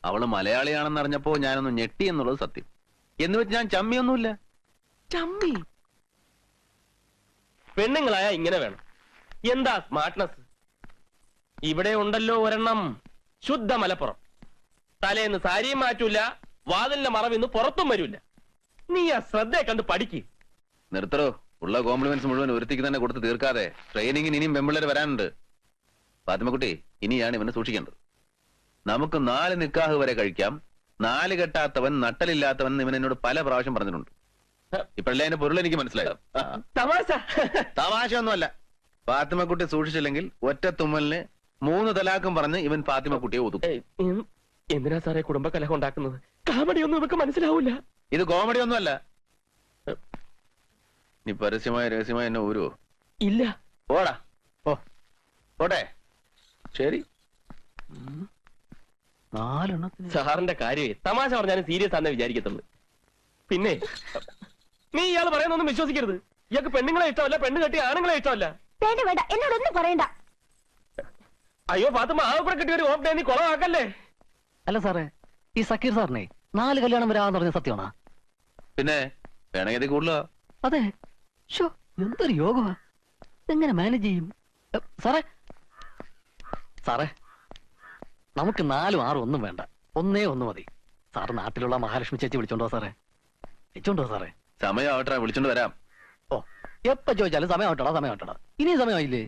അവള് മലയാളിയാണെന്ന് അറിഞ്ഞപ്പോ ഞാനൊന്ന് ഞെട്ടി എന്നുള്ളത് സത്യം. എന്ന് വെച്ച് ഞാൻ ചമ്മിയൊന്നുമില്ല. ചമ്മി പെണ്ണുങ്ങളായ ഇങ്ങനെ വേണം. എന്താ സ്മാർട്ട്നെസ്? ഇവിടെ ഉണ്ടല്ലോ ഒരെണ്ണം, ശുദ്ധ മലപ്പുറം. തലേന്ന് സാരിയും മാറ്റൂല, വാതിലിന്റെ മറവിന്ന് പുറത്തും വരൂല. നീ ആ ശ്രദ്ധയെ കണ്ട് പഠിക്ക്. നിർത്തറോ, ഉള്ള കോംപ്ലിമെന്റ്സ് മുഴുവൻ ഒരുത്തിക്ക് തന്നെ കൊടുത്ത് തീർക്കാതെ. ട്രെയിനിങ്ങിന് ഇനിയും പെമ്പിള്ളേർ വരാനുണ്ട്. ഫാത്തിമക്കുട്ടി, ഇനിയാണ് ഇവനെ സൂക്ഷിക്കേണ്ടത്. നമുക്ക് 4 നിക്കാഹ് വരെ കഴിക്കാം. 4 കെട്ടാത്തവൻ നട്ടലില്ലാത്തവൻ ഇവൻ എന്നോട് പല പ്രാവശ്യം പറഞ്ഞിട്ടുണ്ട്. ഇപ്പഴല്ലേ അതിന്റെ പൊരുൾ എനിക്ക് മനസ്സിലായത്. തമാശ ഒന്നുമല്ല. ഫാത്തിമക്കുട്ടി സൂക്ഷിച്ചില്ലെങ്കിൽ ഒറ്റ തുമ്മലിന് 3 തലാക്കും പറഞ്ഞ് ഇവൻ ഫാത്തിമക്കുട്ടിയെ ഒതുക്കും. എന്തിനാ സാറേ കുടുംബ കലഹം ഉണ്ടാക്കുന്നത്? കോമഡി ഒന്നും ഇവർക്ക് മനസ്സിലാവൂല. ഇത് കോമഡി ഒന്നുമല്ല. നീ പരസ്യമായ രഹസ്യമായ എന്നെ ഊരുവോ? ഇല്ല. ഓടാ, ഓ ഓട്ടെ. ശരി. 4 സാറിന്റെ കാര്യമേ തമാശ പറഞ്ഞാലും സീരിയസ് ആണെന്ന് വിചാരിക്കത്തുള്ളൂ. പിന്നെ നീ ഇയാൾ പറയുന്നൊന്നും വിശ്വസിക്കരുത്. ഇയാൾക്ക് പെണ്ണുങ്ങളെ ഇഷ്ടമല്ല, പെണ്ണ് കെട്ടി ആണുങ്ങളെ ഇഷ്ടമല്ല. വേണ്ട വേണ്ട, എന്നോടൊന്നും പറയണ്ട. അയ്യോ ഫാത്തിമ, ആവപ്പുറം കെട്ടിയ ഒരു ഓപ്ഡേ നീ കുളമാക്കല്ലേ. അല്ല സാറേ, ഈ സക്കീർ സാറിനെ 4 കല്യാണം വരാന്ന് പറഞ്ഞ സത്യമാണോ? പിന്നെ വേണമെങ്കിൽ കൂടുതലോ? അതെ. ഷോ, എന്തൊരു യോഗമാ. എങ്ങനെ മാനേജ് ചെയ്യും സാറേ? സാറേ, നമുക്ക് 4ഉം 6ഉം ഒന്നും വേണ്ട, 1 മതി. സാറ് നാട്ടിലുള്ള മഹാലക്ഷ്മി ചേച്ചി വിളിച്ചോണ്ടോ സാറേ? വിളിച്ചോണ്ടോ സാറേ? സമയമാവട്ടെ, വിളിച്ചോണ്ട് വരാം. ഓ, എപ്പ ചോദിച്ചാലും സമയമാവട്ടടാ, സമയമാവട്ടടാ. ഇനിയും സമയമായില്ലേ?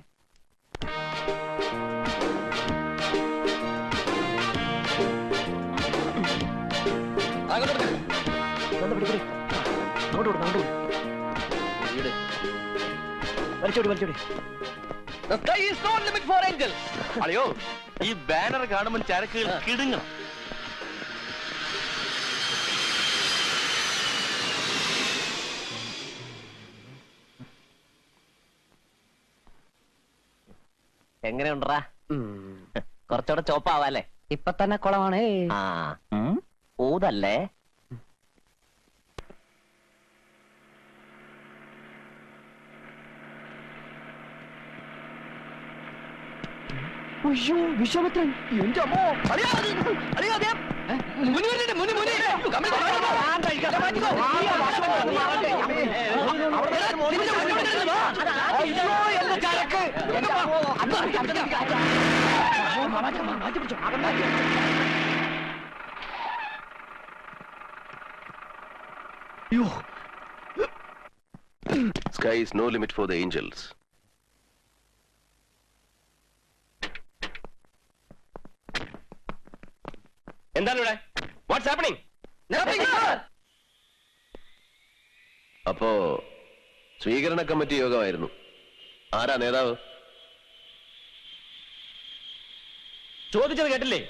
അയ്യോ, ഈ ബാനർ കാണുമ്പോൾ ചരക്കുകൾ കിടുങ്ങണം. എങ്ങനെയുണ്ടാ? കുറച്ചുകൂടെ ചോപ്പാവല്ലേ? ഇപ്പൊ തന്നെ കുളമാണേ. ആ ഊതല്ലേ? അയ്യോ, വിശ്വാമിത്രൻ. എന്റെ അമ്മോ. Sky is no limit for the angels. എന്താണ് ഇവിടെ? What's happening? അപ്പോ സ്വീകരണ കമ്മിറ്റി യോഗമായിരുന്നു. ആരാ നേതാവ്? ചോദിച്ചത് കേട്ടില്ലേ?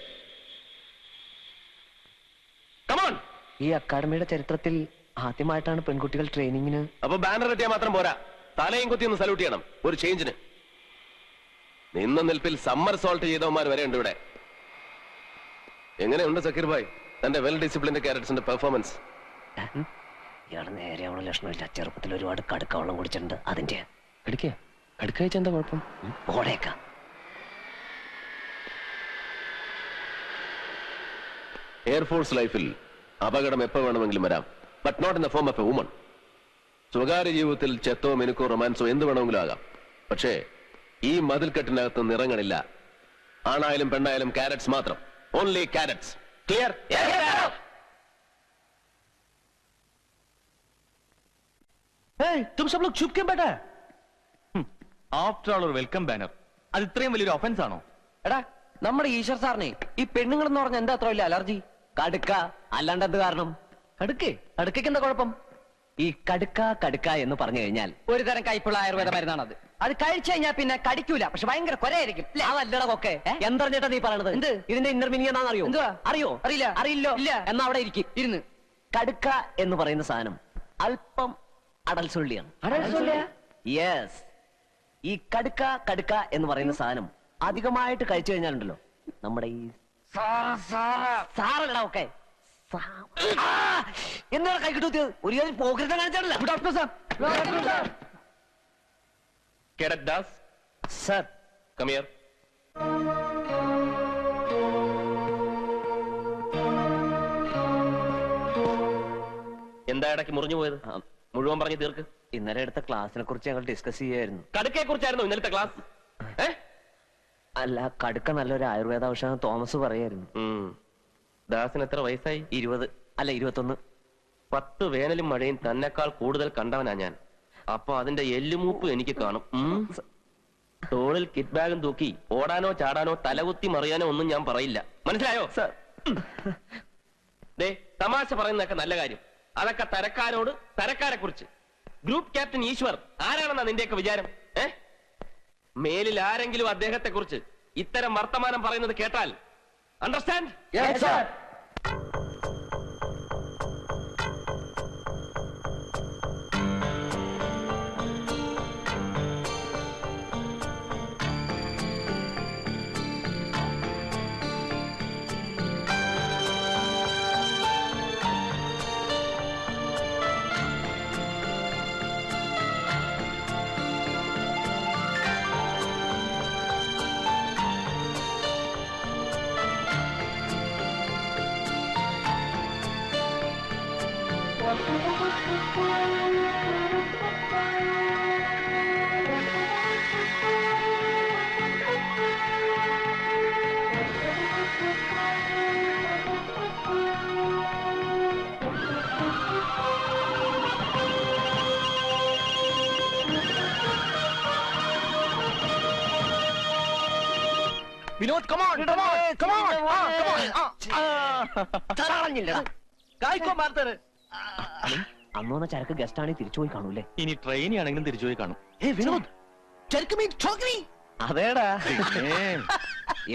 കമോൺ. ഈ അക്കാഡമിയുടെ ചരിത്രത്തിൽ ആദ്യമായിട്ടാണ് പെൺകുട്ടികൾ ട്രെയിനിങ്ങിന്. അപ്പൊ ബാനർ കെട്ടിയാൽ മാത്രം പോരാ, തലയും കുത്തി ഒന്ന് സല്യൂട്ട് ചെയ്യണം. ഒരു ചേഞ്ചിന്. നിന്ന നിൽപ്പിൽ സമ്മർ സോൾട്ട് ചെയ്തവന്മാർ വരെ ഉണ്ട് ഇവിടെ. എങ്ങനെയുണ്ട് സക്കീർ ഭായ് തന്റെ വെൽ ഡിസിപ്ലിൻഡ് ക്യാരക്ടേഴ്സിന്റെ പെർഫോമൻസ്? ഇയാള് നേരെയാവണ ലക്ഷണമില്ല. ചെറുപ്പത്തിൽ ഒരുപാട് കടുക്ക വെള്ളം കുടിച്ചിട്ടുണ്ട്. അതിന്റെ കടുക്ക കഴിച്ച എന്താ കുഴപ്പം? ഓടേക്കാം. എയർഫോഴ്സ് ലൈഫിൽ അപകടം എപ്പോ വേണമെങ്കിലും വരാം, but not in the form of a woman. സ്വകാര്യ ജീവിതത്തിൽ ചെത്തോ മിനുക്കോ റൊമാൻസോ എന്ത് വേണമെങ്കിലും ആകാം. പക്ഷേ ഈ മതിൽക്കെട്ടിനകത്ത് നിറങ്ങളില്ല. ആണായാലും പെണ്ണായാലും കാരറ്റ്സ് മാത്രം. Only carrots. ക്ലിയർ? तुम सब लोग चुप क्यों बैठा है? आफ्टर ऑल ഒരു വെൽക്കം ബാനർ, അത് ഇത്രയും വലിയൊരു ഒഫൻസ് ആണോ? എടാ, നമ്മുടെ ഈശ്വർ സാറിനെ ഈ പെണ്ണുങ്ങളെന്ന് പറഞ്ഞ എന്താ അത്ര വലിയ അലർജി? കടുക്ക അല്ലാണ്ട് എന്ത് കാരണം? കടുക്കയ്ക്ക് എന്താ കുഴപ്പം? ഈ കടുക്ക എന്ന് പറഞ്ഞു കഴിഞ്ഞാൽ ഒരു തരം കൈപ്പുള്ള ആയുർവേദ മരുന്നാണത്. അത് കഴിച്ചു കഴിഞ്ഞാൽ പിന്നെ കടിക്കൂല, പക്ഷെ ഭയങ്കര കൊരയായിരിക്കും. അതല്ലടാ കൊക്കെ. എന്തറിഞ്ഞിട്ടാ നീ പറയണത്? എന്ത് ഇതിന്റെ ഇന്നർ മീനിങ് എന്താണെന്ന് അറിയോ? അറിയോ? അറിയില്ലോ. എന്നാ അവിടെ ഇരുന്ന്. കടുക്ക എന്ന് പറയുന്ന സാധനം അല്പം അടൽസുള്ളിയാണ്. യെസ്. ഈ കടുക്ക എന്ന് പറയുന്ന സാധനം അധികമായിട്ട് കഴിച്ചു കഴിഞ്ഞാലുണ്ടല്ലോ, നമ്മുടെ ഈ സാറല്ലടാ ഒക്കെ എന്താണ് കൈ കിട്ടുന്നത്? ഒരു കാര്യം പോക്കറ്റ് കാണിച്ചാണല്ലോ. Doctor sir. Cadet Das sir, come here. എന്താ ഇടയ്ക്ക് മുറിഞ്ഞു പോയത്? മുഴുവൻ പറഞ്ഞു തീർക്ക്. ഇന്നലെ എടുത്ത ക്ലാസ്സിനെ കുറിച്ച് ഞങ്ങൾ ഡിസ്കസ് ചെയ്യായിരുന്നു. കടുക്കയെ കുറിച്ചായിരുന്നു ഇന്നലത്തെ ക്ലാസ്. അല്ല, കടുക്ക നല്ലൊരു ആയുർവേദ ഔഷധം തോമസ് പറയായിരുന്നു. ദാസിന് എത്ര വയസ്സായി? 20 അല്ല 21. 10 വേനലും മഴയും തന്നെക്കാൾ കൂടുതൽ കണ്ടവനാ ഞാൻ. അപ്പൊ അതിന്റെ എല്ലുമൂപ്പ് എനിക്ക് കാണും. തോളിൽ കിറ്റ് ബാഗും തൂക്കി ഓടാനോ ചാടാനോ തലകുത്തി മറിയാനോ ഒന്നും ഞാൻ പറയില്ല. മനസ്സിലായോ? ദേ, തമാശ പറയുന്നതൊക്കെ നല്ല കാര്യം. അതൊക്കെ തരക്കാരോട് തരക്കാരെ കുറിച്ച്. ഗ്രൂപ്പ് ക്യാപ്റ്റൻ ഈശ്വർ ആരാണെന്നാ നിന്റെയൊക്കെ വിചാരം? മേലിൽ ആരെങ്കിലും അദ്ദേഹത്തെ കുറിച്ച് ഇത്തരം വർത്തമാനം പറയുന്നത് കേട്ടാൽ അണ്ടർസ്റ്റാൻഡ്? Vinod, come on. അന്ന് വന്ന ചരക്ക് ഗസ്റ്റ് ആണെങ്കിൽ തിരിച്ചു പോയി കാണൂലേ? ഇനി ട്രെയിനി ആണെങ്കിലും തിരിച്ചുപോയി കാണും. വിനോദ്, അതേടാ.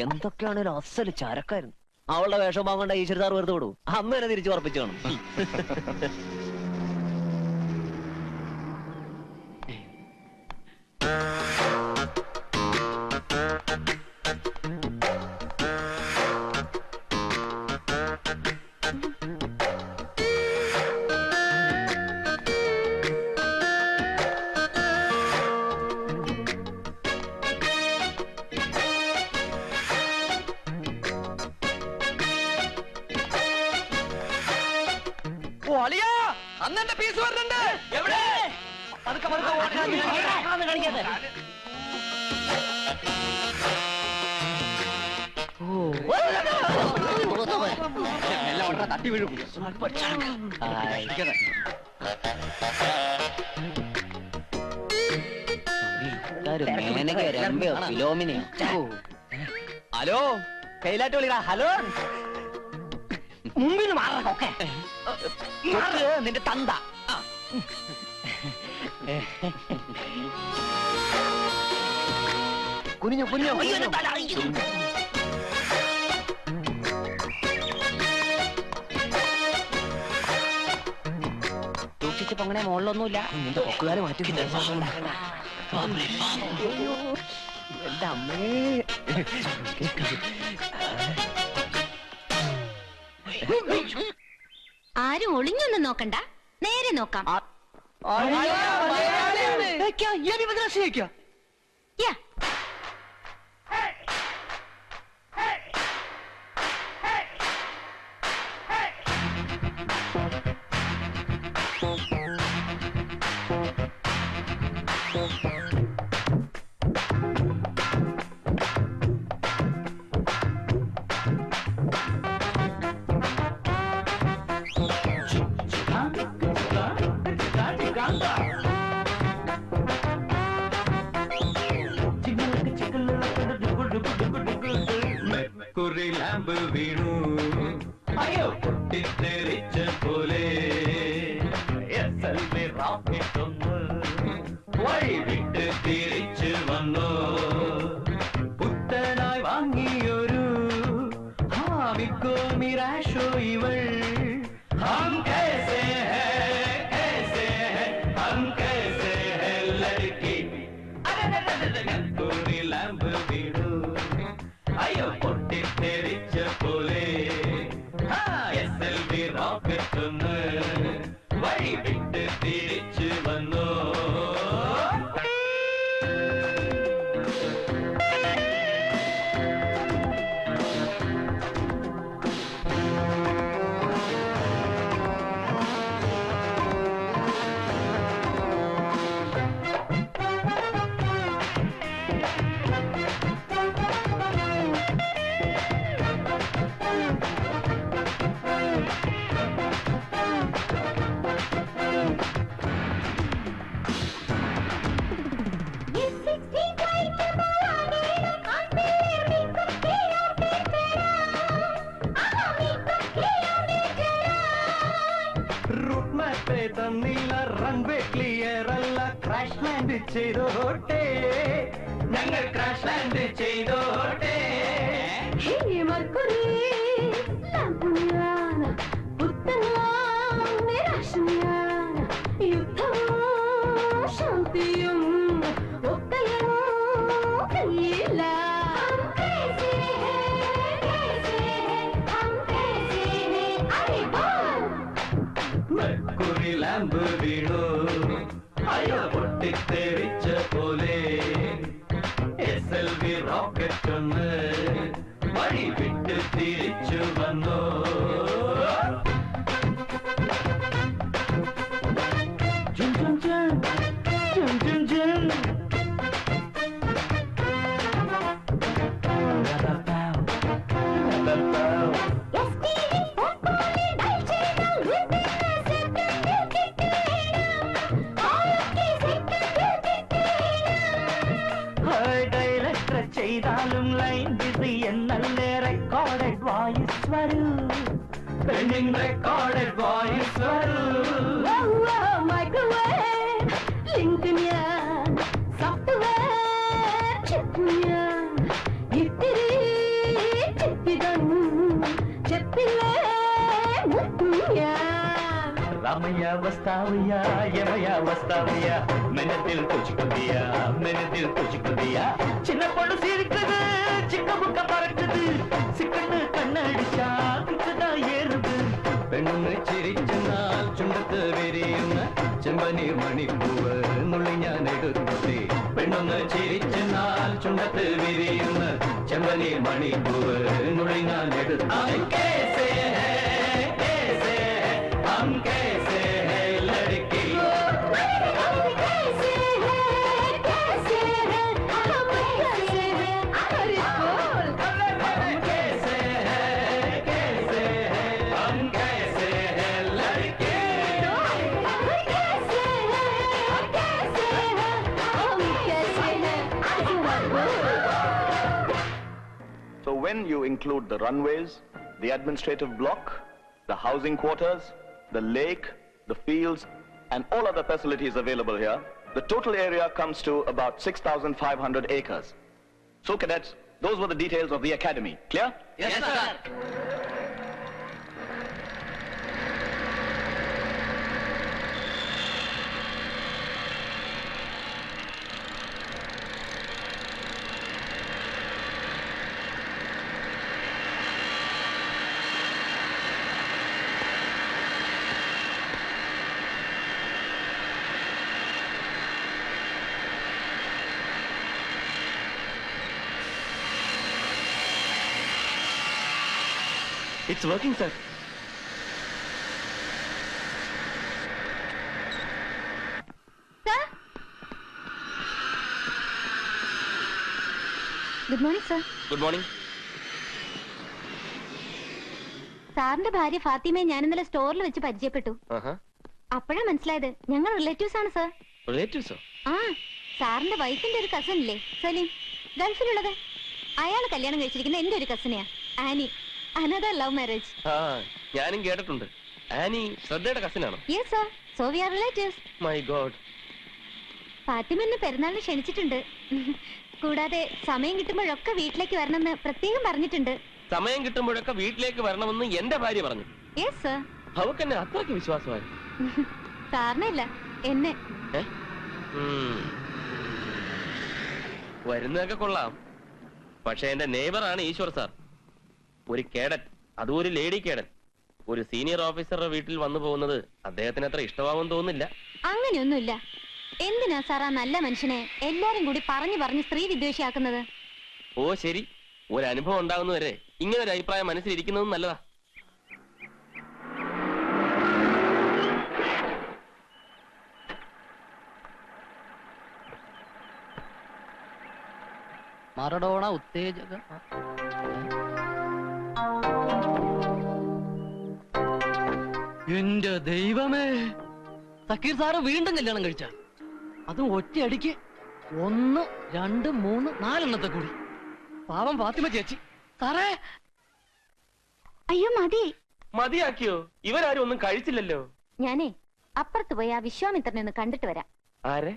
എന്തൊക്കെയാണേലും അസല് ചരക്കായിരുന്നു. അവളുടെ വേഷം വാങ്ങേണ്ട ഈശ്വരതാർ വെറുതെ വിടൂ. അന്ന് തന്നെ തിരിച്ചു ഉറപ്പിച്ചു കാണും. അന്നെ പീസ് വരുന്നുണ്ട്. എവിടെ? തട്ടി വീഴും. ഹലോ, കയ്യിലാട്ട് വിളിടാ. ഹലോ, മുമ്പിൽ മാറൊക്കെ നിന്റെ തന്ത. കുനിഞ്ഞു കുനിഞ്ഞു. സൂക്ഷിച്ച് പൊങ്ങനെ മുകളിലൊന്നുമില്ല. നിന്റെ പൊക്കുകാരെ മാറ്റി. എന്റെ അമ്മേ. ആരും ഒളിഞ്ഞൊന്നും നോക്കണ്ട, നേരെ നോക്കാം. യാ. ലാമ്പ് വീണു, അയ്യോ പൊട്ടിത്തെറിച്ച പോലെ വഴി വിട്ട് തിരിച്ചു വന്നു. പുത്തനായി വാങ്ങിയൊരു ഹാമിക്കോ മിറാഷോ ഇവൾ. ഹം കൈസേ ഹൈ, കൈസേ ഹൈ, ഹം കൈസേ ഹൈ ലഡ്കി. ലാമ്പ് വീണു, അയ്യോ പൊട്ടിത്തെറിച്ച പോലെ SLV റോക്കറ്റ് വഴി വിട്ട് തിരിച്ചു വന്നു. തന്നില്ല റൺവേ ക്ലിയർ അല്ല ക്രാഷ് ലാൻഡ് ചെയ്തോട്ടെ ഞങ്ങൾ ക്രാഷ് ലാൻഡ് ചെയ്തോട്ടെ മെർക്കുറി ലാമ്പ് വീണു അയ്യോ പൊട്ടിത്തെറിച്ച പോലെ SLV റോക്കറ്റ് ഒന്ന് വഴി വിട്ട് തിരിച്ചു വന്നു ജും ജും ജും ജും ജും ജും ഡയറക്ടർ ചെയ്താലും ലൈൻ ബിസി എന്നല്ലേ റെക്കോർഡഡ് വോയിസ് വരൂ പെണ്ണിൻ റെക്കോർഡഡ് വോയിസ് വരൂ రామయ్య వస్తావయ్యా యమయ్య వస్తావయ్యా మెనదిల్ తుచుకుందియా చిన్నప్పుడు సిరిக்குது చిన్న முக்க பறக்குது சிக்கன்னு கண்ணடிச்சா கிட்டதா ஏறுது പെണ്ണൊന്ന് ചിരിച്ചെന്നാൽ ചുണ്ടത്ത് വിരിയുന്ന ചെമ്പനീർ മണിപ്പൂവ് നുള്ളി ഞാൻ എടുത്തേ പെണ്ണൊന്ന് ചിരിച്ചെന്നാൽ ചുണ്ടത്ത് വിരിയുന്ന ചെമ്പനീർ മണിപ്പൂവ് നുള്ളി ഞാൻ എടുത്തേ हम कैसे हैं लड़की So when you include the runways, the administrative block, the housing quarters, the lake, the fields, and all other facilities available here, the total area comes to about 6,500 acres. So cadets, those were the details of the academy. Clear? Yes, sir. It's working, sir. Good morning sir. Good morning. സാറിന്റെ ഭാര്യ ഫാത്തിമയെ ഞാൻ ഇന്നലെ സ്റ്റോറിൽ വെച്ച് പരിചയപ്പെട്ടു. അപ്പോഴാ മനസ്സിലായത് ഞങ്ങൾ റിലേറ്റീവ്സ് ആണ് സർ. റിലേറ്റീവ്സോ? ആ, സാറിന്റെ വൈഫിന്റെ ഒരു കസിൻ ഇല്ലേ സലീം, ഗൾഫിലുള്ളത്. അയാൾ കല്യാണം കഴിച്ചിരിക്കുന്ന എന്റെ ഒരു കസിനെയാ, ആനി. Another love marriage. ആ, ഞാനും കേട്ടിട്ടുണ്ട്. ആനി ശ്രദ്ധയുടെ കസിനാണോ? Yes sir, so we are relatives. My god. Fathima എന്നെ പെരുന്നാളിന് ക്ഷണിച്ചിട്ടുണ്ട്. കൂടാതെ സമയം കിട്ടുമ്പോഴൊക്കെ വീട്ടിലേക്ക് വരണമെന്ന് പ്രത്യേകം പറഞ്ഞിട്ടുണ്ട്. സമയം കിട്ടുമ്പോഴൊക്കെ വീട്ടിലേക്ക് വരണമെന്ന് എന്റെ ഭാര്യ പറഞ്ഞു. Yes sir. അവക്ക് എന്നെ അത്രയ്ക്ക് വിശ്വാസമായി. സാറിനല്ല, എന്നെ. വരുന്നതൊക്കെ കൊള്ളാം, പക്ഷെ എന്റെ നെയ്ബറാണ് ഈശ്വർ സാർ. ഒരു കേഡറ്റ്, അതും ഒരു ലേഡി കേഡറ്റ്, ഒരു സീനിയർ ഓഫീസറുടെ വീട്ടിൽ വന്നു പോകുന്നത് അദ്ദേഹത്തിന് അത്ര ഇഷ്ടമാവെന്ന് തോന്നുന്നില്ല. അങ്ങനെയൊന്നുമില്ല. എന്തിനാ സാർ ആ നല്ല മനുഷ്യനെ എല്ലാരും കൂടി പറഞ്ഞു സ്ത്രീ വിദ്വേഷിയാക്കുന്നത്? ഓ ശരി, ഒരു അനുഭവം ഉണ്ടാകുന്നവരെ ഇങ്ങനെ ഒരു അഭിപ്രായം മനസ്സിലിരിക്കുന്നതും നല്ലതാ. മറഡോണ ഉത്തേജക. എന്റെ ദൈവമേ, സക്കീർ സാറ് വീണ്ടും കല്യാണം കഴിച്ച, അതും ഒറ്റയടിക്ക് 1, 2, 3, 4 കൂടി. പാവം ഫാത്തിമ ചേച്ചി. സാറേ, അയ്യോ മതി. മതിയാക്കിയോ? ഇവരാരും ഒന്നും കഴിച്ചില്ലല്ലോ. ഞാനേ അപ്പുറത്ത് പോയി ആ വിശ്വാമിത്രനെ ഒന്ന് കണ്ടിട്ട് വരാം. ആരെ?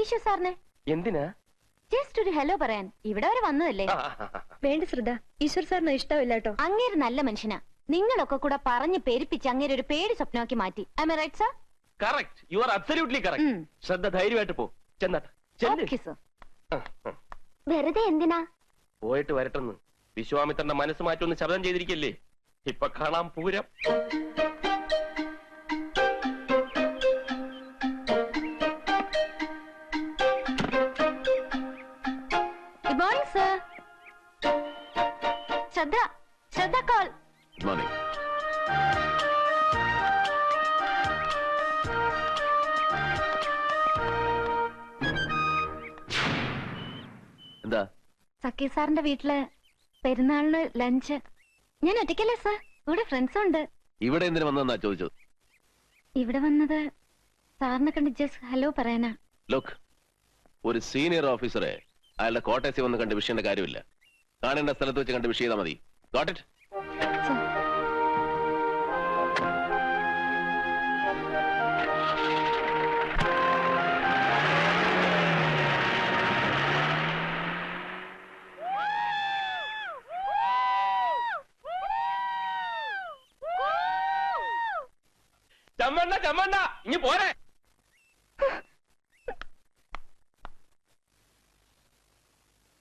ഈശോ സാറിനെ. എന്തിനാ? ജസ്റ്റ് ഒരു ഹലോ പറയാൻ. ഇവിടെ വരെ വന്നതല്ലേ. വേണ്ട ശ്രദ്ധ, ഈശ്വർ സാറിന് ഇഷ്ടമില്ല കേട്ടോ. അങ്ങേര് നല്ല മനുഷ്യനാ. നിങ്ങളൊക്കെ കൂടെ പറഞ്ഞു പെരുപ്പിച്ച് അങ്ങേര് ഒരു പേടി സ്വപ്നമാക്കി മാറ്റി. I am right sir? Correct, you are absolutely correct. Shraddha ധൈര്യമായിട്ട് പോ. ചെന്നാട്ടെ. Okay sir. വെറുതെ എന്തിനാ? പോയിട്ട് വരട്ടെന്ന്. വിശ്വാമിത്രന്റെ മനസ്സ് മാറ്റൊന്ന് ശബ്ദം ചെയ്തിരിക്കല്ലേ. ഇപ്പൊ കാണാം പൂരം. Good morning sir. ശ്രദ്ധ, ശ്രദ്ധ കോൾ. Good morning. എന്താ? സക്കീർ സാറിന്റെ വീട്ടില് പെരുന്നാളിന് ലഞ്ച്. ഞാൻ ഒറ്റയ്ക്കല്ലേ സർ, ഇവിടെ ഫ്രണ്ട്സും ഉണ്ട്. ഇവിടെ എന്തിനു വന്നെന്നാ ചോദിച്ചത്? ഇവിടെ വന്നത് സാറിനെ കണ്ട് ജസ്റ്റ് ഹലോ പറയാനാ. ലുക്ക്, ഒരു സീനിയർ ഓഫീസറെ അയാളുടെ കോട്ടേഴ്സിൽ വന്ന് കണ്ട് വിഷയേണ്ട കാര്യമില്ല. കാണേണ്ട സ്ഥലത്ത് വെച്ച് കണ്ട് വിഷ് ചെയ്താൽ മതി. Got it? ചമ്മണ്ട ചമ്മണ്ട, ഇനി പോരെ.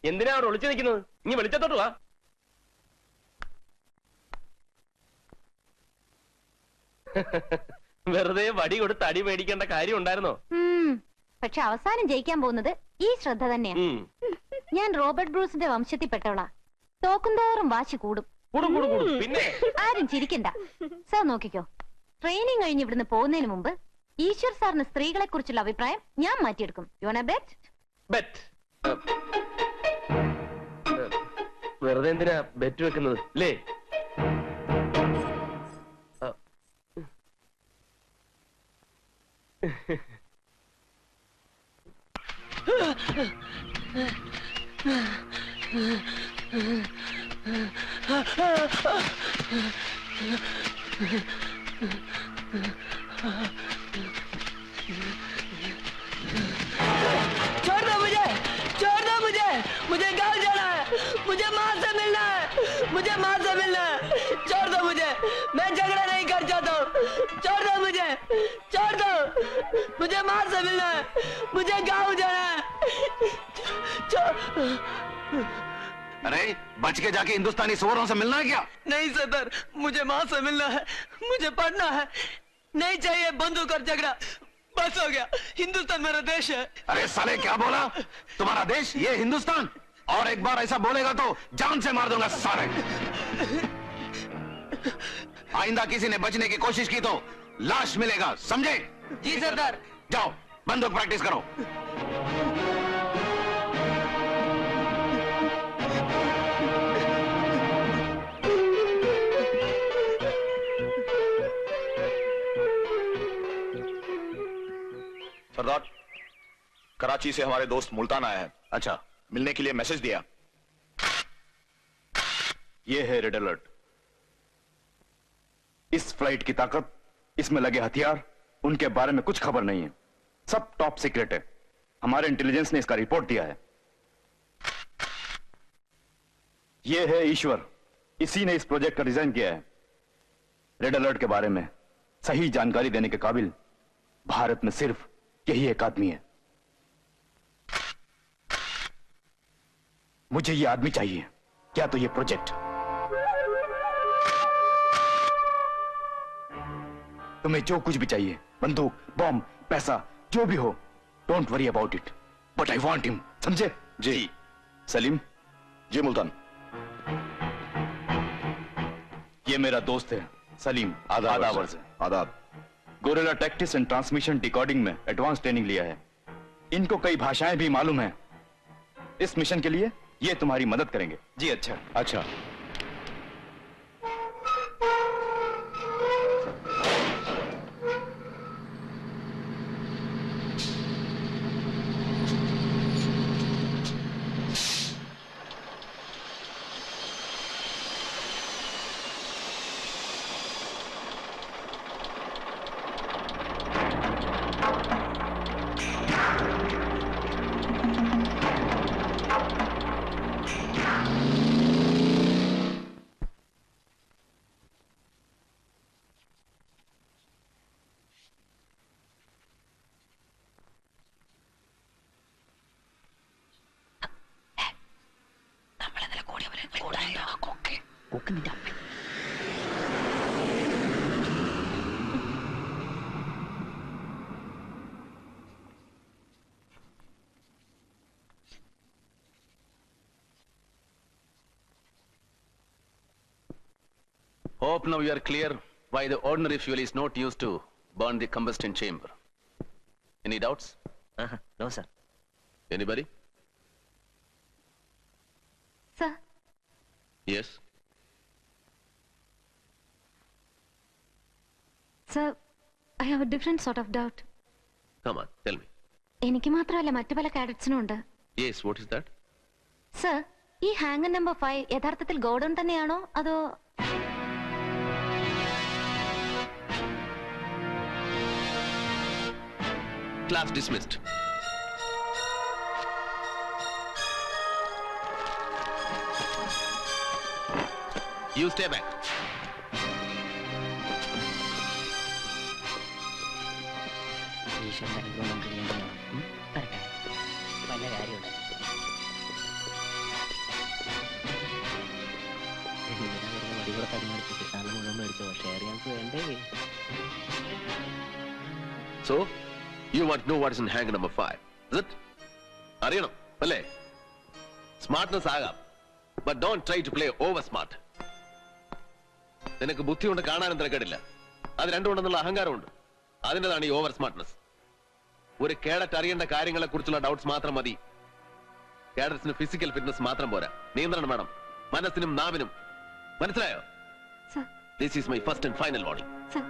എന്തിനാ അവിടെ ഒളിച്ചു നിൽക്കുന്നത്? ഇനി വെളിച്ചത്തോട്ട് വാ. വെറുതെ വടി കൊടുത്ത് അടി മേടിക്കേണ്ട കാര്യം ഉണ്ടായിരുന്നോ? പക്ഷെ അവസാനം ജയിക്കാൻ പോകുന്നത് ഈ ശ്രദ്ധ തന്നെയാ. ഞാൻ റോബർട്ട് ബ്രൂസിന്റെ വംശത്തിൽപ്പെട്ടവളാ. തോക്കുംതോറും വാശി കൂടും. പിന്നെ ആരും ചിരിക്കണ്ട സാർ. നോക്കിക്കോ, ട്രെയിനിങ് കഴിഞ്ഞ് ഇവിടുന്ന് പോകുന്നതിന് മുമ്പ് ഈശ്വർ സാറിന് സ്ത്രീകളെ കുറിച്ചുള്ള അഭിപ്രായം ഞാൻ മാറ്റിയെടുക്കും. You want bet? ബെറ്റ്? വെറുതെ എന്തിനാ ബെറ്റ് വെക്കുന്നത് അല്ലേ? छोड़ दो मुझे, छोड़ दो मुझे, मुझे गाँव जाना है, मुझे माँ से मिलना है, मुझे माँ से मिलना है, छोड़ दो मुझे, मैं झगड़ा नहीं कर चाहता हूँ, छोड़ दो मुझे, छोड़ दो, मुझे माँ से मिलना है, मुझे गाँव जाना है, अरे बच के जाके हिंदुस्तानी सुअरों से मिलना है क्या? नहीं सदर, मुझे माँ से मिलना है, मुझे पढ़ना है, नहीं चाहिए बंदूक और झगड़ा, बस हो गया, हिंदुस्तान मेरा देश है। अरे साले क्या बोला? तुम्हारा देश ये हिंदुस्तान? और एक बार ऐसा बोलेगा तो जान से मार दूंगा साले। आइंदा किसी ने बचने की कोशिश की तो लाश मिलेगा, समझे? जी सरदार। जाओ बंदूक प्रैक्टिस करो। सरदार, कराची से हमारे दोस्त मुल्तान आया है। अच्छा, मिलने के लिए मैसेज दिया। ये है रेड अलर्ट। इस फ्लाइट की ताकत, इसमें लगे हथियार, उनके बारे में कुछ खबर नहीं है, सब टॉप सीक्रेट है। हमारे इंटेलिजेंस ने इसका रिपोर्ट दिया है। ये है ईश्वर, इसी ने इस प्रोजेक्ट का डिजाइन किया है। रेड अलर्ट के बारे में सही जानकारी देने के काबिल भारत में सिर्फ यही एक आदमी है। मुझे ये आदमी चाहिए, क्या तो ये प्रोजेक्ट। तुम्हें जो कुछ भी चाहिए, बंदूक, बॉम्ब, पैसा, जो भी हो, don't worry about it, but I want him, समझे? जी। सलीम। जी मुल्तान। ये मेरा दोस्त है सलीम। आदाब अर्ज़ है। आदाब। Gorilla tactics and transmission decoding में एडवांस ट्रेनिंग लिया है। इनको कई भाषाएं भी मालूम है। इस मिशन के लिए ये तुम्हारी मदद करेंगे। जी अच्छा। अच्छा। പോക്ക് നിന്റെ അമ്മ. Hope now you are clear why the ordinary fuel is not used to burn the combustion chamber. Any doubts? No sir. Anybody? Sir, Yes. Sir, I have a different sort of doubt. Come on, tell me. എനിക്ക് മാത്രമല്ല മറ്റു പല കാഡറ്റ്സിനും ഉണ്ട്. Yes, what is that? Sir, ഈ hanger number 5 യഥാർത്ഥത്തിൽ godown തന്നെയാണോ അതോ? Class dismissed. You stay back. ഈശ്വരന്റെ അനുഗ്രഹം നമുക്ക് വേണ്ടിയാണ്. വരട്ടെ. വല്ല കാര്യമുണ്ട്. വടികൂടെ പരിമാണിച്ച് കിട്ടാനും മുഴുവൻ മേടിച്ചോ. ഷെയർ ഞങ്ങൾക്ക് വേണ്ടേ? So, you want to know what is in hanger number 5, is it? അറിയണം അല്ലേ? സ്മാർട്ട്നെസ് ആകാം, but don't try to play over smart. നിനക്ക് ബുദ്ധി കൊണ്ട് കാണാനും തിരക്കേടില്ല, അത് രണ്ടുകൊണ്ടെന്നുള്ള അഹങ്കാരമുണ്ട്. അതിൻ്റെതാണ് ഈ ഓവർ സ്മാർട്ട്നെസ്. ഒരു കേഡറ്റ് അറിയേണ്ട കാര്യങ്ങളെ കുറിച്ചുള്ള ഡൗട്ട്സ് മാത്രം മതി. കേഡറ്റ്സിന് ഫിസിക്കൽ ഫിറ്റ്നസ് മാത്രം പോരാ, നിയന്ത്രണം വേണം, മനസ്സിനും നാവിനും. മനസ്സിലായോ? Sir, this is my first and final warning. Sir,